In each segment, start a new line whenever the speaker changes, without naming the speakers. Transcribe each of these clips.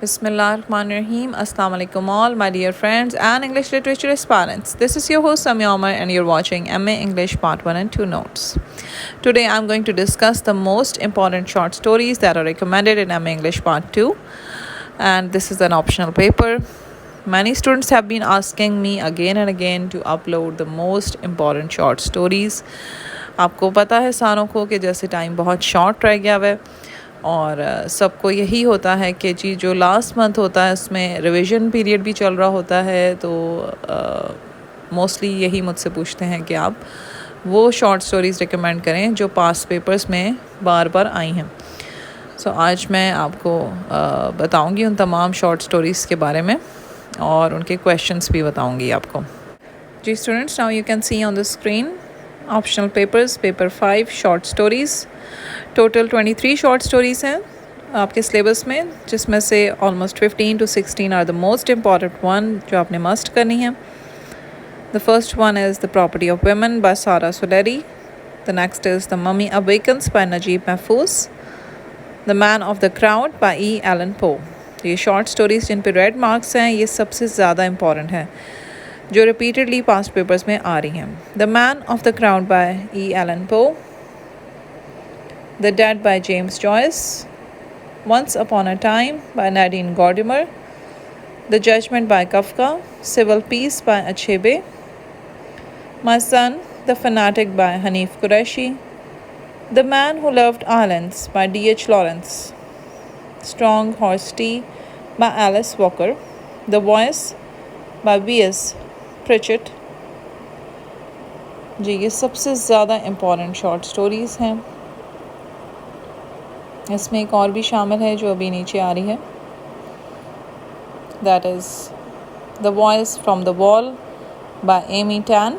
Bismillahirrahmanirrahim. Assalamu alaikum all my dear friends and English literature aspirants. This is your host Samia Omar and you're watching MA English Part 1 and 2 notes. Today I'm going to discuss the most important short stories that are recommended in MA English Part 2, and this is an optional paper. Many students have been asking me again and again to upload the most important short stories. आपको पता है सारों को कि जैसे time बहुत short रह गया है और सबको यही होता है कि जी जो लास्ट मंथ होता है उसमें रिवीजन पीरियड भी चल रहा होता है, तो मोस्टली यही मुझसे पूछते हैं कि आप वो शॉर्ट स्टोरीज़ रिकमेंड करें जो पास्ट पेपर्स में बार बार आई हैं. सो आज मैं आपको बताऊंगी उन तमाम शॉर्ट स्टोरीज़ के बारे में और उनके क्वेश्चंस भी बताऊंगी आपको. जी students, now you can see on the screen optional papers, paper 5 short stories. Total 23 short stories हैं आपके सिलेबस में, जिसमें से almost 15 to 16 are the most important one जो आपने मस्ट करनी है. The first one is the property of women by Sara Suleri. The next is the mummy awakens by Naguib Mahfouz. The man of the crowd by E Allan पो. ये short stories जिन पे red marks हैं ये सबसे ज़्यादा important हैं जो repeatedly past papers में आ रही हैं. The man of the crowd by E Allan Poe. The Dead by James Joyce. Once Upon a Time by Nadine Gordimer. The Judgment by Kafka. Civil Peace by Achebe. My Son, the Fanatic by Hanif Qureshi. The Man Who Loved Islands by D.H. Lawrence. Strong Horse Tea by Alice Walker. The Voice by V.S. Pritchett. जी ये सबसे ज़्यादा important short stories हैं. इसमें एक और भी शामिल है जो अभी नीचे आ रही है. That is the voice from the wall by Amy Tan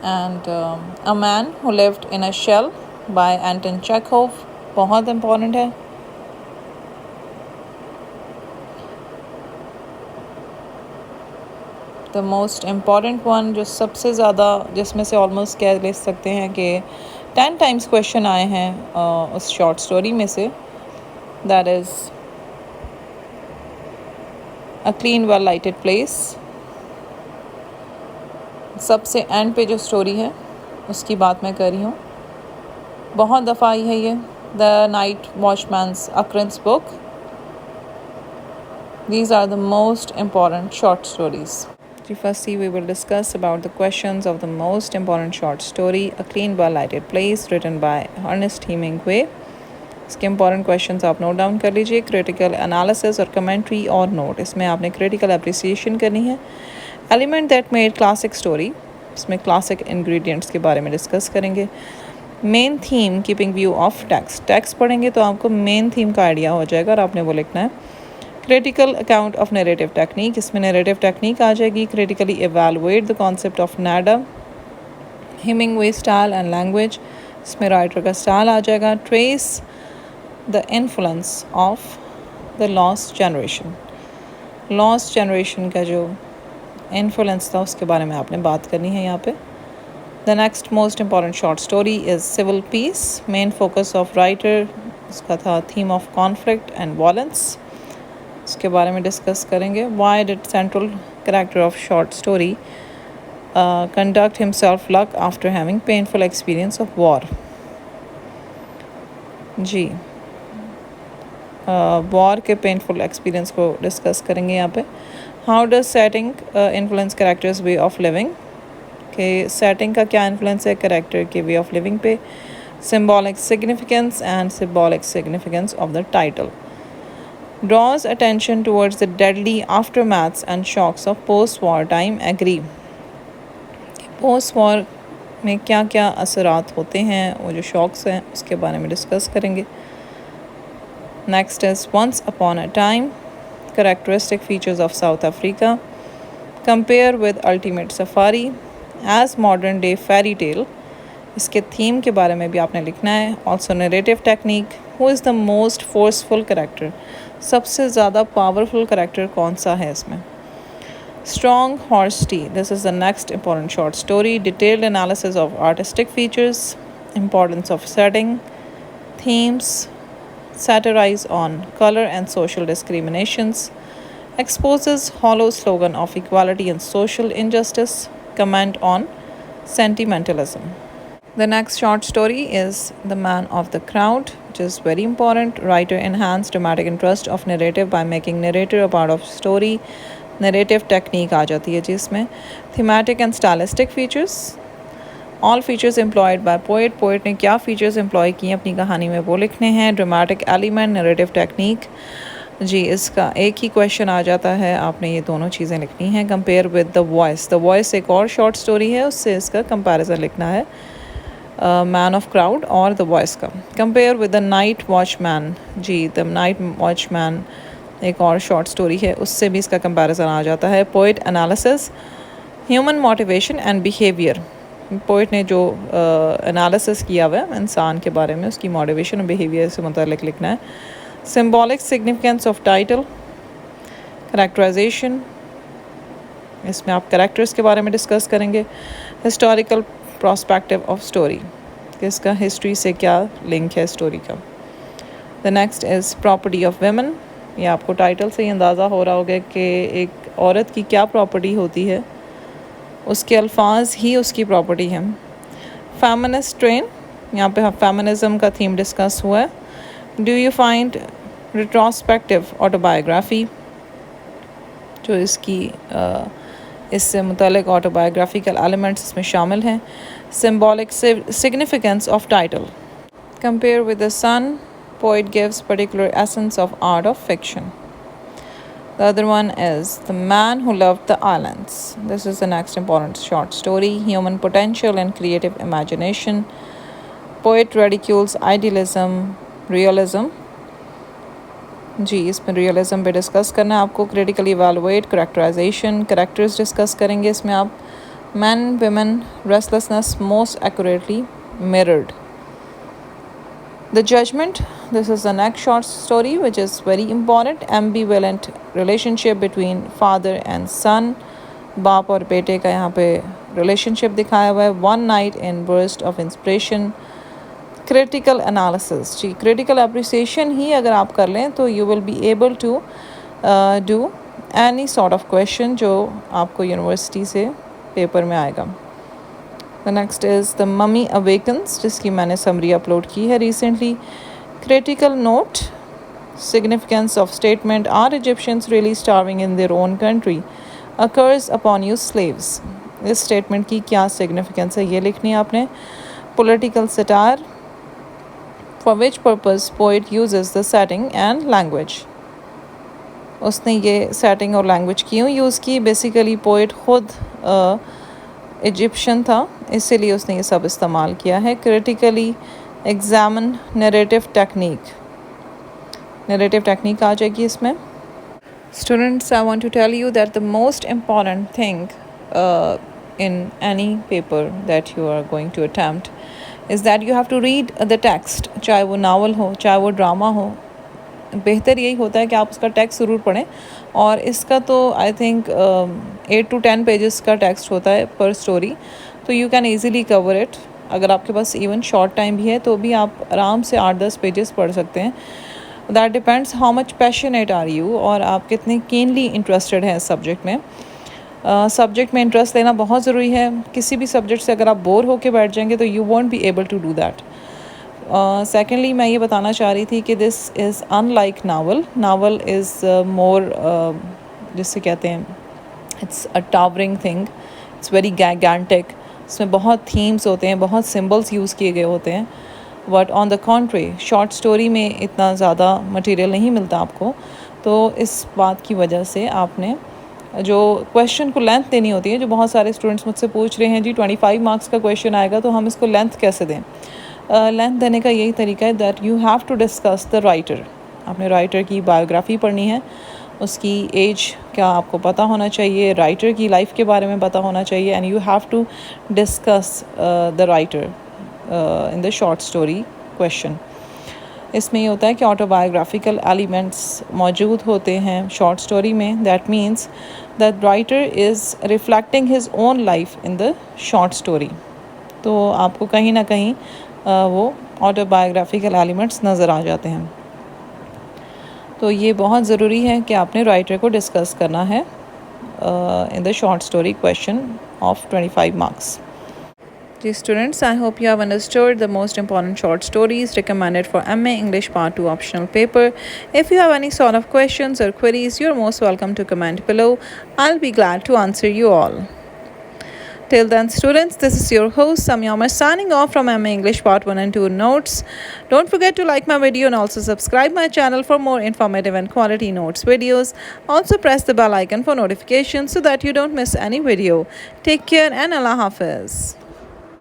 and a man who lived in a shell by Anton Chekhov. बहुत इम्पॉर्टेंट है. द मोस्ट इम्पॉर्टेंट वन जो सबसे ज़्यादा, जिसमें से ऑलमोस्ट कह ले सकते हैं कि 10 टाइम्स क्वेश्चन आए हैं उस शॉर्ट स्टोरी में से, that is a clean well lighted place. सबसे एंड पे जो स्टोरी है उसकी बात मैं कर रही हूँ. बहुत दफ़ा आई है ये. The night watchman's occurrence book. These are the most important short stories. Firstly, we will discuss about the questions of the most important short story, A Clean Well-Lighted Place, written by Ernest Hemingway. इसके important questions आप note down कर लीजिए. Critical analysis और commentary और note. इसमें आपने critical appreciation करनी है. Element that made classic story. इसमें classic ingredients के बारे में discuss करेंगे. Main theme, keeping view of text. Text पढ़ेंगे तो आपको main theme का idea हो जाएगा और आपने वो लिखना है. Critical account of narrative technique. इसमें नरेटिव टेक्निक आ जाएगी. Critically evaluate the concept of Nada. Hemingway style and language. इसमें राइटर का स्टाइल आ जाएगा. Trace the influence of the lost generation. Lost generation का जो इन्फ्लुएंस था उसके बारे में आपने बात करनी है यहाँ पे. The next most important short story is civil peace. Main focus of writer उसका था theme of conflict and violence. इसके बारे में डिस्कस करेंगे. Why did central character of short story conduct himself like after having painful experience of war. जी war के painful experience को discuss करेंगे यहाँ पे. How does setting influence characters way of living. के सेटिंग का क्या इन्फ्लुएंस है कैरेक्टर के वे ऑफ लिविंग पे. Symbolic significance and symbolic significance of the title. Draws attention towards the deadly aftermaths and shocks of post-war time. Agree. post-war में क्या क्या असरात होते हैं, वो जो शॉक्स हैं उसके बारे में डिस्कस करेंगे. Next is Once Upon a Time. Characteristic features of South Africa. Compare with Ultimate Safari. As modern day fairy tale. इसके थीम के बारे में भी आपने लिखना है. Also narrative technique. Who is the most forceful character. सबसे ज़्यादा पावरफुल करेक्टर कौन सा है इसमें. Strong horse T. This is the next important short story. Detailed analysis of artistic features. Importance of setting. Themes. satirize on color and social discriminations, exposes hollow slogan of equality and social injustice, comment on sentimentalism. The next short story is The Man of the Crowd, which is very important. Writer enhanced dramatic interest of narrative by making narrator a part of story. Narrative technique आ जाती है जी इसमें. Thematic and stylistic features. All features employed by poet. Poet ने क्या features employ किए अपनी कहानी में वो लिखने हैं. Dramatic element, narrative technique. जी इसका एक ही क्वेश्चन आ जाता है, आपने ये दोनों चीज़ें लिखनी हैं. Compare with the voice. The voice एक और शॉर्ट स्टोरी है, उससे इसका कंपैरिजन लिखना है. मैन ऑफ क्राउड और द वॉइस का. Compare with the night watchman. जी द नाइट वॉचमैन एक और शॉर्ट स्टोरी है, उससे भी इसका कंपैरिजन आ जाता है. Poet analysis. Human motivation and behaviour. Poet ने जो एनालिसिस किया हुआ है इंसान के बारे में, उसकी मोटिवेशन और बिहेवियर से मुतल्लिक लिखना है. Symbolic significance of title. Characterisation, इसमें आप करेक्टर्स के बारे में डिस्कस करेंगे. हिस्टोरिकल प्रोस्पेक्टिव ऑफ स्टोरी, इसका हिस्ट्री से क्या लिंक है स्टोरी का. The next is property of women. ये आपको टाइटल से ही अंदाज़ा हो रहा होगा कि एक औरत की क्या प्रॉपर्टी होती है, उसके अल्फाज ही उसकी प्रॉपर्टी है. फेमिनिस्ट ट्रेन, यहाँ पे फेमिनिज्म का थीम डिस्कस हुआ है. Do you find retrospective autobiography, जो इसकी इससे मुतल्लिक ऑटोबायोग्राफिकल एलिमेंट्स इसमें शामिल हैं. Symbolic significance of title. Compare with the sun. Poet gives particular essence of art of fiction. The other one is The Man Who Loved the Islands. This is the next important short story. Human potential and creative imagination. Poet ridicules idealism, realism. जी इसमें realism पे discuss करना है आपको. Critically evaluate. Characterisation. Characters discuss करेंगे इसमें आप. Man women restlessness most accurately mirrored. The Judgment. This is the next short story which is very important. Ambivalent relationship between father and son. बाप और बेटे का यहाँ पे रिलेशनशिप दिखाया हुआ है. One night in burst of inspiration. Critical analysis. Ji critical appreciation ही अगर आप कर लें तो you will be able to do any sort of question जो आपको यूनिवर्सिटी से पेपर में आएगा. The next is The Mummy Awakens, जिसकी मैंने समरी अपलोड की है recently. Critical note. Significance of statement. Are Egyptians really starving in their own country? A curse upon you slaves. इस स्टेटमेंट की क्या सिग्निफिकेंस है ये लिखनी है आपने. Political satire. For which purpose poet uses the setting and language. उसने ये सेटिंग और लैंग्वेज क्यों यूज़ की. बेसिकली पोइट खुद इजिप्शियन था, इसीलिए उसने ये सब इस्तेमाल किया है. Critically examine narrative technique. Narrative technique आ जाएगी इसमें. Students, I want to tell you that the most important thing in any paper that you are going to attempt is that you have to read the text. चाहे वो novel हो, चाहे वो drama हो, बेहतर यही होता है कि आप उसका टेक्स्ट ज़रूर पढ़ें. और इसका तो आई थिंक 8 to 10 पेजेस का टेक्स्ट होता है पर स्टोरी, तो you can easily cover it. अगर आपके पास इवन शॉर्ट टाइम भी है तो भी आप आराम से 8-10 पेजेस पढ़ सकते हैं. That depends how much passionate are you, और आप कितने कीनली इंटरेस्टेड हैं इस सब्जेक्ट में. सब्जेक्ट में इंटरेस्ट लेना बहुत ज़रूरी है. किसी भी सब्जेक्ट से अगर आप बोर होकर बैठ जाएंगे तो you won't be able to do that. Secondly मैं ये बताना चाह रही थी कि this is unlike novel. Novel is more जिससे कहते हैं it's a towering thing, it's very gigantic. इसमें बहुत थीम्स होते हैं, बहुत सिम्बल्स यूज़ किए गए होते हैं. But on the contrary short story में इतना ज़्यादा मटेरियल नहीं मिलता आपको. तो इस बात की वजह से आपने जो क्वेश्चन को लेंथ देनी होती है, जो बहुत सारे स्टूडेंट्स मुझसे पूछ रहे हैं जी 25 मार्क्स का क्वेश्चन आएगा तो हम इसको लेंथ कैसे दें. लेंथ देने का यही तरीका है that you have to discuss the writer. आपने राइटर की बायोग्राफ़ी पढ़नी है, उसकी एज क्या आपको पता होना चाहिए, राइटर की लाइफ के बारे में पता होना चाहिए, and you have to discuss the writer in the short story question. इसमें ये होता है कि ऑटोबायोग्राफिकल एलिमेंट्स मौजूद होते हैं शॉर्ट स्टोरी में. That means that writer is reflecting his own life in the short story. तो आपको कहीं ना कहीं वो ऑटोबायोग्राफिकल एलिमेंट्स नज़र आ जाते हैं. तो ये बहुत ज़रूरी है कि आपने राइटर को डिस्कस करना है इन the short story question of 25 marks. Dear students, I hope you have understood the most important short stories recommended for MA English Part 2 optional paper. If you have any sort of questions or queries, you're most welcome to comment below. I'll be glad to answer you all. Till then, students, this is your host Samyama signing off from MA English Part 1 and 2 notes. Don't forget to like my video and also subscribe my channel for more informative and quality notes videos. Also press the bell icon for notifications so that you don't miss any video. Take care and Allah Hafiz.